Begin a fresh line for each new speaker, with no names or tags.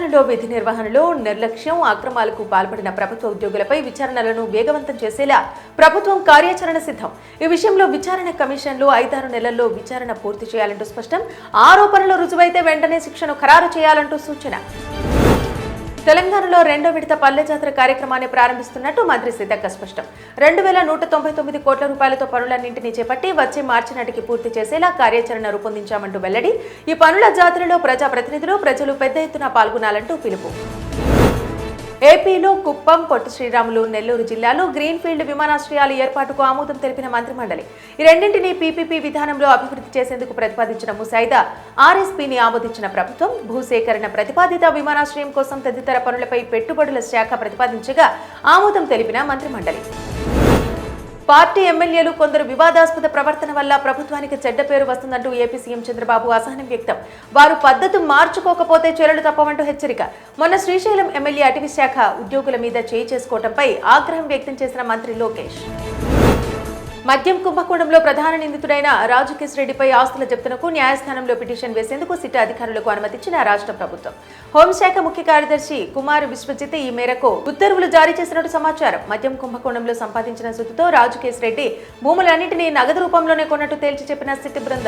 తెలంగాణలో విధి నిర్వహణలో నిర్లక్ష్యం, అక్రమాలకు పాల్పడిన ప్రభుత్వ ఉద్యోగులపై విచారణలను వేగవంతం చేసేలా ప్రభుత్వం కార్యాచరణ సిద్ధం. ఈ విషయంలో విచారణ కమిషన్లు 5-6 నెలల్లో విచారణ పూర్తి చేయాలంటూ స్పష్టం. ఆరోపణలు రుజువైతే వెంటనే శిక్షను ఖరారు చేయాలంటూ సూచన. తెలంగాణలో రెండో విడత పల్లె జాతర కార్యక్రమాన్ని ప్రారంభిస్తున్నట్టు మంత్రి సీతక్క స్పష్టం. 2199 కోట్ల రూపాయలతో పనులన్నింటినీ చేపట్టి వచ్చే మార్చి నాటికి పూర్తి చేసేలా కార్యాచరణ రూపొందించామంటూ వెల్లడి. ఈ పనుల జాతరలో ప్రజాప్రతినిధులు, ప్రజలు పెద్ద ఎత్తున పాల్గొనాలంటూ పిలుపు. ఏపీలో కుప్పం, పొట్టి శ్రీరాములు, నెల్లూరు జిల్లాలో గ్రీన్ఫీల్డ్ విమానాశ్రయాల ఏర్పాటుకు ఆమోదం తెలిపిన మంత్రిమండలి. ఈ రెండింటినీ పీపీపీ విధానంలో అభివృద్ధి చేసేందుకు ప్రతిపాదించిన ముసాయిదా ఆర్ఎస్పీని ఆమోదించిన ప్రభుత్వం, భూసేకరణ ప్రతిపాదిత విమానాశ్రయం కోసం తదితర పనులపై పెట్టుబడుల శాఖ ప్రతిపాదించగా ఆమోదం తెలిపిన మంత్రిమండలి. పార్టీ ఎమ్మెల్యేలు కొందరు వివాదాస్పద ప్రవర్తన వల్ల ప్రభుత్వానికి చెడ్డ పేరు వస్తుందంటూ ఏపీ సీఎం చంద్రబాబు అసహనం వ్యక్తం. వారు పద్ధతి మార్చుకోకపోతే చర్యలు తప్పవంటూ హెచ్చరిక. మొన్న శ్రీశైలం ఎమ్మెల్యే అటవీ శాఖ ఉద్యోగుల మీద చేయి చేసుకోవడంపై ఆగ్రహం వ్యక్తం చేసిన మంత్రి లోకేష్. మద్యం కుంభకోణంలో ప్రధాన నిందితుడైన రాజకేశ్ రెడ్డిపై ఆస్తుల జప్తునకు న్యాయస్థానంలో పిటిషన్ వేసేందుకు సిట్ అధికారులకు అనుమతిచ్చిన రాష్ట్ర ప్రభుత్వం. హోంశాఖ ముఖ్య కార్యదర్శి కుమార్ విశ్వజిత్ ఈ మేరకు ఉత్తర్వులు జారీ చేసినట్టు సమాచారం. మద్యం కుంభకోణంలో సంపాదించిన సొత్తుతో రాజకేశ్ రెడ్డి భూములన్నింటినీ నగదు రూపంలోనే కొన్నట్టు తేల్చి చెప్పిన సిట్ బృందం.